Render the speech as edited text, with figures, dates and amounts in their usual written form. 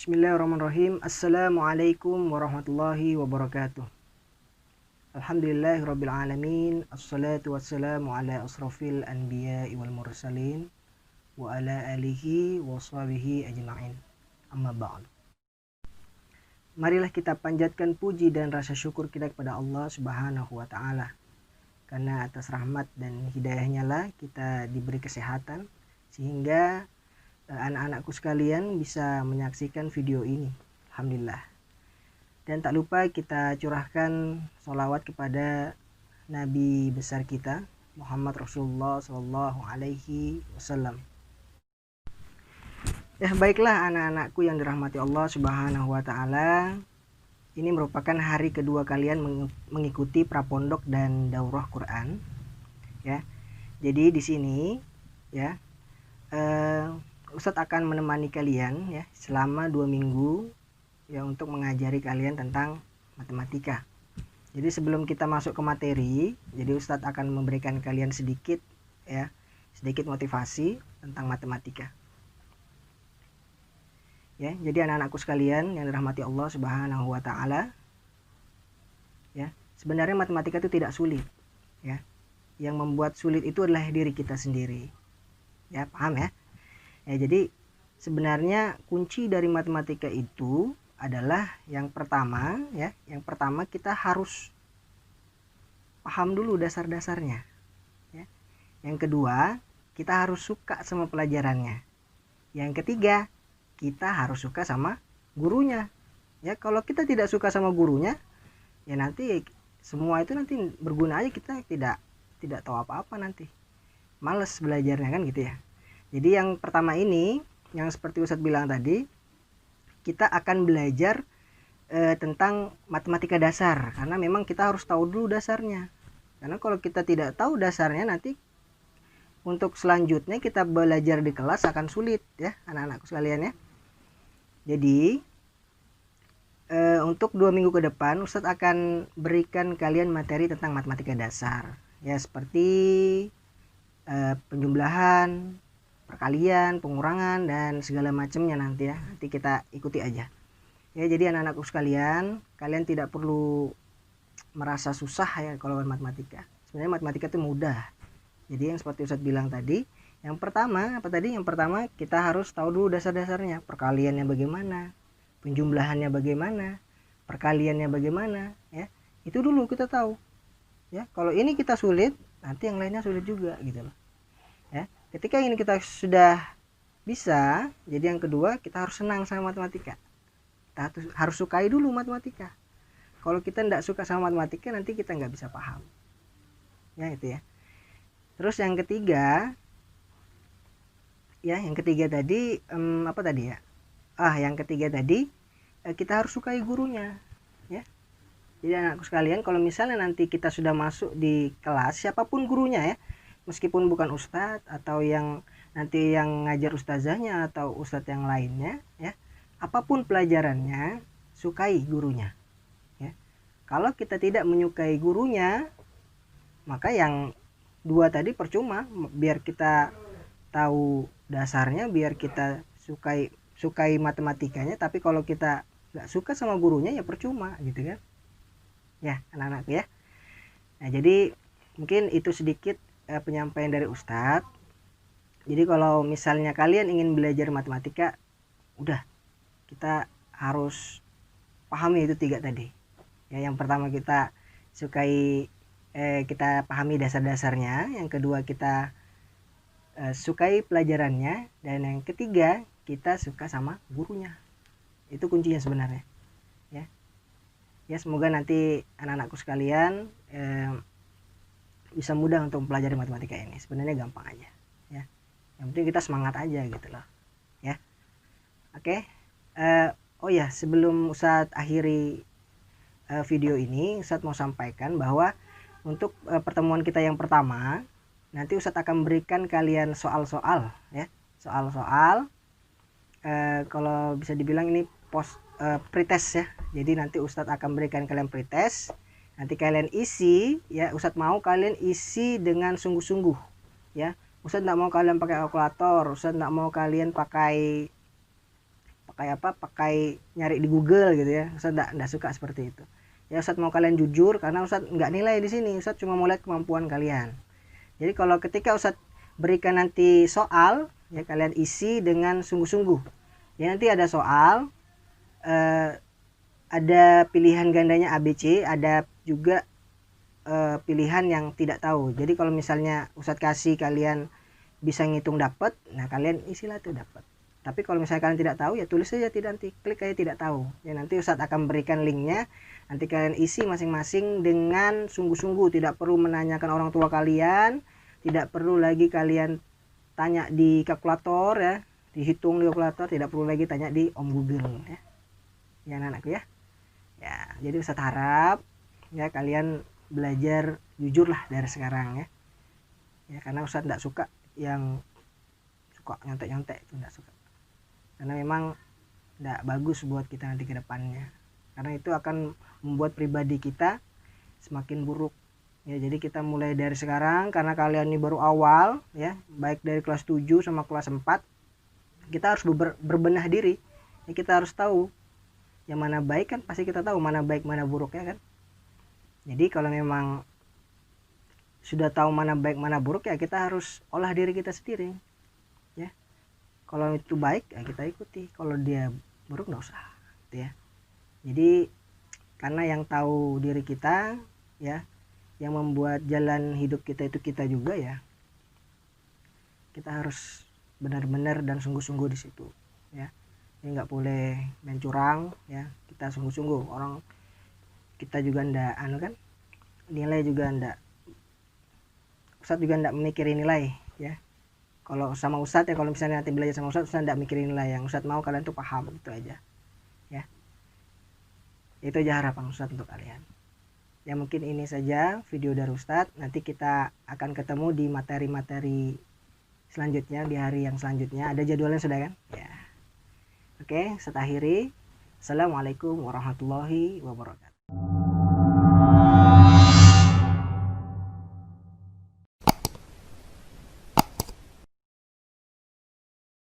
Bismillahirrahmanirrahim. Assalamualaikum warahmatullahi wabarakatuh. Alhamdulillahirabbil alamin. Assalatu wassalamu ala asrofil anbiya'i wal mursalin wa ala alihi wa sahbihi ajma'in. Amma ba'd. Marilah kita panjatkan puji dan rasa syukur kita kepada Allah Subhanahu wa taala. Karena atas rahmat dan hidayahnya lah kita diberi kesehatan sehingga anak-anakku sekalian bisa menyaksikan video ini. Alhamdulillah. Dan tak lupa kita curahkan sholawat kepada Nabi besar kita Muhammad Rasulullah Sallallahu Alaihi Wasallam. Ya baiklah anak-anakku yang dirahmati Allah Subhanahu Wa Taala. Ini merupakan hari kedua kalian mengikuti prapondok dan daurah Quran. Ya, jadi di sini ya. Ustadz akan menemani kalian ya selama 2 minggu ya untuk mengajari kalian tentang matematika. Jadi sebelum kita masuk ke materi, jadi Ustadz akan memberikan kalian sedikit motivasi tentang matematika. Ya, jadi anak-anakku sekalian yang dirahmati Allah Subhanahu wa taala. Ya, sebenarnya matematika itu tidak sulit, ya. Yang membuat sulit itu adalah diri kita sendiri. Ya, paham ya? Ya, jadi sebenarnya kunci dari matematika itu adalah yang pertama kita harus paham dulu dasar-dasarnya ya. Yang kedua, kita harus suka sama pelajarannya. Yang ketiga, kita harus suka sama gurunya. Ya, kalau kita tidak suka sama gurunya, ya nanti semua itu nanti berguna aja, kita tidak tahu apa-apa nanti. Males belajarnya kan gitu ya. Jadi yang pertama ini, yang seperti Ustadz bilang tadi, kita akan belajar tentang matematika dasar. Karena memang kita harus tahu dulu dasarnya. Karena kalau kita tidak tahu dasarnya, nanti untuk selanjutnya kita belajar di kelas akan sulit ya anak-anakku sekalian ya. Jadi untuk 2 minggu ke depan, Ustadz akan berikan kalian materi tentang matematika dasar. Ya seperti penjumlahan, perkalian, pengurangan, dan segala macamnya nanti ya. Nanti kita ikuti aja. Ya, jadi anak-anakku sekalian, kalian tidak perlu merasa susah ya kalau matematika. Sebenarnya matematika itu mudah. Jadi yang seperti Ustadz bilang tadi, yang pertama kita harus tahu dulu dasar-dasarnya. Perkaliannya bagaimana, penjumlahannya bagaimana, perkaliannya bagaimana, ya. Itu dulu kita tahu. Ya, kalau ini kita sulit, nanti yang lainnya sulit juga gitu loh. Ya. Ketika ini kita sudah bisa, jadi yang kedua kita harus senang sama matematika. Kita harus sukai dulu matematika. Kalau kita tidak suka sama matematika, nanti kita nggak bisa paham. Ya itu ya. Terus yang ketiga tadi apa tadi ya? Yang ketiga tadi kita harus sukai gurunya. Ya. Jadi anakku sekalian, kalau misalnya nanti kita sudah masuk di kelas, siapapun gurunya ya, meskipun bukan ustadz atau yang nanti yang ngajar ustazahnya atau ustadz yang lainnya ya, apapun pelajarannya, sukai gurunya ya. Kalau kita tidak menyukai gurunya, maka yang dua tadi percuma. Biar kita tahu dasarnya, biar kita sukai matematikanya, tapi kalau kita nggak suka sama gurunya ya percuma gitu kan ya anak-anak ya. Nah jadi mungkin itu sedikit penyampaian dari Ustadz. Jadi kalau misalnya kalian ingin belajar matematika, udah kita harus pahami itu 3 tadi. Ya, yang pertama kita kita pahami dasar-dasarnya, yang kedua kita sukai pelajarannya, dan yang ketiga kita suka sama gurunya. Itu kuncinya sebenarnya. Ya. Ya semoga nanti anak-anakku sekalian bisa mudah untuk mempelajari matematika ini. Sebenarnya gampang aja ya. Yang penting kita semangat aja gitu loh ya. Oke. Oh ya, sebelum Ustadz akhiri video ini, Ustadz mau sampaikan bahwa untuk pertemuan kita yang pertama, nanti Ustadz akan memberikan kalian soal-soal ya. Soal-soal kalau bisa dibilang ini pretest ya. Jadi nanti Ustadz akan berikan kalian pretest. Nanti kalian isi ya, Ustadz mau kalian isi dengan sungguh-sungguh ya. Ustadz tidak mau kalian pakai kalkulator, Ustadz tidak mau kalian pakai pakai nyari di Google gitu ya. Ustaz enggak suka seperti itu. Ya Ustaz mau kalian jujur, karena Ustaz enggak nilai di sini. Ustaz cuma mau lihat kemampuan kalian. Jadi kalau ketika Ustaz berikan nanti soal, ya kalian isi dengan sungguh-sungguh. Ya nanti ada soal, ada pilihan gandanya ABC, ada juga pilihan yang tidak tahu. Jadi kalau misalnya Ustadz kasih kalian bisa ngitung dapat, nah kalian isilah tuh dapat. Tapi kalau misalnya kalian tidak tahu, ya tulis saja tidak, nanti klik aja tidak tahu. Ya nanti Ustadz akan berikan linknya, nanti kalian isi masing-masing dengan sungguh-sungguh, tidak perlu menanyakan orang tua kalian, tidak perlu lagi kalian tanya di kalkulator ya, dihitung di kalkulator, tidak perlu lagi tanya di Om Google ya. Ya anak-anakku ya. Ya, jadi Ustadz harap ya kalian belajar jujur lah dari sekarang ya. Ya karena Ustadz tidak suka yang suka nyontek-nyontek, itu tidak suka. Karena memang tidak bagus buat kita nanti ke depannya. Karena itu akan membuat pribadi kita semakin buruk. Ya, jadi kita mulai dari sekarang, karena kalian ini baru awal ya, baik dari kelas 7 sama kelas 4, kita harus berbenah diri. Ya, kita harus tahu yang mana baik, kan pasti kita tahu mana baik mana buruk ya kan. Jadi kalau memang sudah tahu mana baik mana buruk, ya kita harus olah diri kita sendiri ya. Kalau itu baik ya kita ikuti, kalau dia buruk nggak usah gitu ya. Jadi karena yang tahu diri kita ya, yang membuat jalan hidup kita itu kita juga ya, kita harus benar-benar dan sungguh-sungguh di situ ya. Ini nggak boleh main curang ya, kita sungguh-sungguh. Orang kita juga ndak kan, nilai juga ndak, Ustadz juga ndak memikirin nilai ya. Kalau sama Ustadz ya, kalau misalnya nanti belajar sama Ustadz ndak mikirin nilai, yang Ustadz mau kalian tuh paham, itu aja ya. Itu aja harapan Ustadz untuk kalian ya. Mungkin ini saja video dari Ustadz, nanti kita akan ketemu di materi-materi selanjutnya, di hari yang selanjutnya. Ada jadwalnya sudah kan ya. Oke, Ustadz akhiri. Assalamualaikum warahmatullahi wabarakatuh.